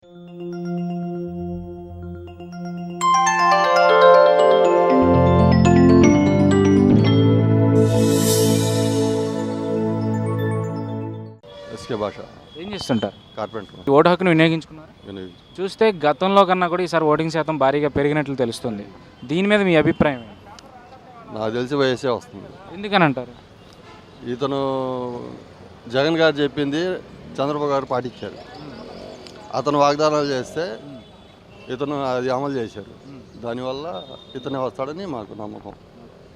భాష ఏం చేస్తుంటారు? కార్పెంటర్. ఓటు హక్కును వినియోగించుకున్నారు. చూస్తే గతంలో కన్నా కూడా ఈసారి ఓటింగ్ శాతం భారీగా పెరిగినట్లు తెలుస్తుంది. దీని మీద మీ అభిప్రాయం ఏంటి? నాకు తెలిసి వయసే వస్తుంది. ఎందుకని అంటారు? ఇతను జగన్ గారు చెప్పింది చంద్రబాబు గారు పాటించారు. అతను వాగ్దానాలు చేస్తే ఇతను అది అమలు చేశారు. దానివల్ల ఇతనే వస్తాడని మాకు నమ్మకం.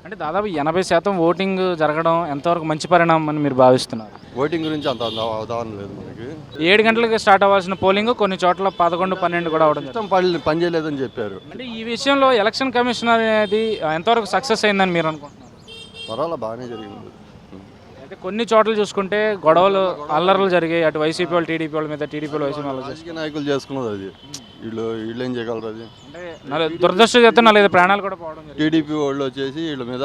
అంటే దాదాపు 80% ఓటింగ్ జరగడం ఎంతవరకు మంచి పరిణామం అని మీరు భావిస్తున్నారు? ఓటింగ్ గురించి అంత అవగాహన లేదు మనకి. 7 గంటలకు స్టార్ట్ అవ్వాల్సిన పోలింగ్ కొన్ని చోట్ల 11, 12 కూడా అవడం సిస్టమ్ పని చేయలేదని చెప్పారు. అంటే ఈ విషయంలో ఎలక్షన్ కమిషన్ అనేది ఎంతవరకు సక్సెస్ అయిందని మీరు అనుకుంటున్నారు? పర్వాలా బాగానే జరిగింది. అయితే కొన్ని చోట్ల చూసుకుంటే గొడవలు అల్లర్లు జరిగాయి. అటు వైసీపీ వాళ్ళు టీడీపీ వాళ్ళ మీద, టీడీపీ వాళ్ళు వైసీపీ వాళ్ళు. రాజకీయ నాయకులు చేసుకున్నది అది. వీళ్ళు ఏం చేయగలరు? అది అంటే దురదృష్టం 4 ప్రాణాలు కూడా పోవడం. టీడీపీ వాళ్ళు వచ్చేసి వీళ్ళ మీద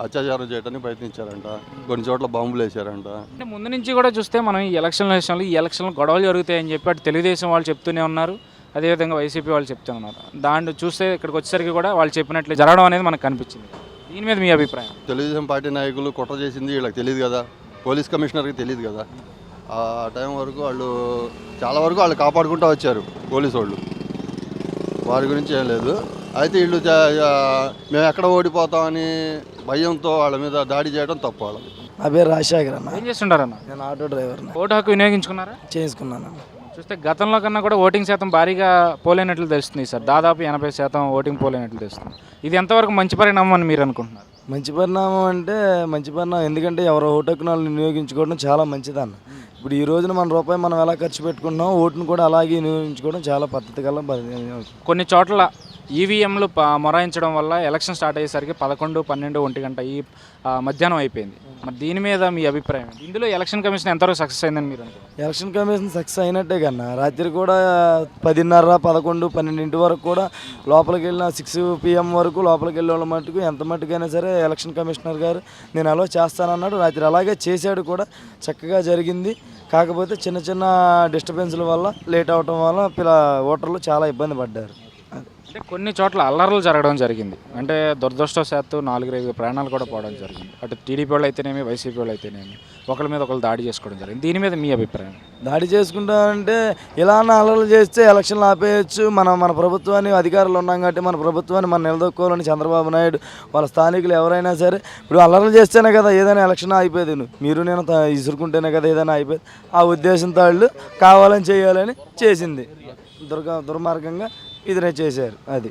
అత్యాచారం చేయడానికి ప్రయత్నించారంట. కొన్ని చోట్ల బాంబులు వేసారంట. అంటే ముందు నుంచి కూడా చూస్తే మనం ఈ ఎలక్షన్లో గొడవలు జరుగుతాయని చెప్పి అటు తెలుగుదేశం వాళ్ళు చెప్తూనే ఉన్నారు, అదేవిధంగా వైసీపీ వాళ్ళు చెప్తూ ఉన్నారు. దాన్ని చూస్తే ఇక్కడికి వచ్చేసరికి కూడా వాళ్ళు చెప్పినట్లు జరగడం అనేది మనకు కనిపించింది. దీని మీద మీ అభిప్రాయం? తెలుగుదేశం పార్టీ నాయకులు కుట్ర చేసింది వీళ్ళకి తెలియదు కదా, పోలీస్ కమిషనర్కి తెలియదు కదా. ఆ టైం వరకు వాళ్ళు చాలా వరకు వాళ్ళు కాపాడుకుంటూ వచ్చారు పోలీసు వాళ్ళు. వారి గురించి ఏం లేదు. అయితే వీళ్ళు మేము ఎక్కడ ఓడిపోతామని భయంతో వాళ్ళ మీద దాడి చేయడం తప్పు. వాళ్ళకి. నా పేరు రాజశేఖర్ అన్న. ఏం చేస్తుంటారన్న? నేను ఆటో డ్రైవర్. ఓటు హక్కు వినియోగించుకున్నారా? చేసుకున్నాను. చూస్తే గతంలో కన్నా కూడా ఓటింగ్ శాతం భారీగా పోలేనట్లు తెలుస్తుంది సార్. దాదాపు 80% ఓటింగ్ పోలేనట్లు తెలుస్తుంది. ఇది ఎంతవరకు మంచి పరిణామం అని మీరు అనుకుంటున్నారు? మంచి పరిణామం అంటే మంచి పరిణామం, ఎందుకంటే ఎవరో ఓటు హక్కును వినియోగించుకోవడం చాలా మంచిదన్న. ఇప్పుడు ఈ రోజున మన రూపాయి మనం ఎలా ఖర్చు పెట్టుకుంటున్నాం, ఓటును కూడా అలాగే వినియోగించుకోవడం చాలా పద్ధతి గల. కొన్ని చోట్ల ఈవీఎంలు మొరాయించడం వల్ల ఎలక్షన్ స్టార్ట్ అయ్యేసరికి 11, 12, 1 గంట ఈ మధ్యాహ్నం అయిపోయింది. మరి దీని మీద మీ అభిప్రాయం? ఇందులో ఎలక్షన్ కమిషన్ ఎంతవరకు సక్సెస్ అయిందని మీరు అనుకుంటున్నారు? ఎలక్షన్ కమిషన్ సక్సెస్ అయినట్టే కన్నా. రాత్రి కూడా 10:30, 11, 12 వరకు కూడా లోపలికి వెళ్ళిన 6 PM వరకు లోపలికి వెళ్ళే వాళ్ళ మటుకు ఎంత మట్టుకైనా సరే ఎలక్షన్ కమిషనర్ గారు నేను అలో చేస్తానన్నాడు. రాత్రి అలాగే చేశాడు కూడా, చక్కగా జరిగింది. కాకపోతే చిన్న చిన్న డిస్టర్బెన్స్ల వల్ల, లేట్ అవటం వల్ల ఓటర్లు చాలా ఇబ్బంది పడ్డారు. అంటే కొన్ని చోట్ల అల్లర్లు జరగడం జరిగింది. అంటే దురదృష్టవశాత్తు 4-5 ప్రాణాలు కూడా పోవడం జరిగింది. అటు టీడీపీ వాళ్ళు అయితేనేమి, వైసీపీ వాళ్ళు అయితేనేమి ఒకరి మీద ఒకరు దాడి చేసుకోవడం జరిగింది. దీని మీద మీ అభిప్రాయం? దాడి చేసుకుంటామంటే ఇలానే అల్లర్లు చేస్తే ఎలక్షన్లు ఆపేయచ్చు. మన ప్రభుత్వాన్ని అధికారులు ఉన్నాం కాబట్టి మన ప్రభుత్వాన్ని మనం నిలదొక్కోవాలని చంద్రబాబు నాయుడు వాళ్ళ స్థానికులు ఎవరైనా సరే ఇప్పుడు అల్లర్లు చేస్తేనే కదా ఏదైనా ఎలక్షన్ అయిపోయేది. మీరు నేను ఇసురుకుంటేనే కదా ఏదైనా అయిపోయేది. ఆ ఉద్దేశంతో వాళ్ళు కావాలని చేయాలని చేసింది. దుర్మార్గంగా ఇదినే చేశారు. అది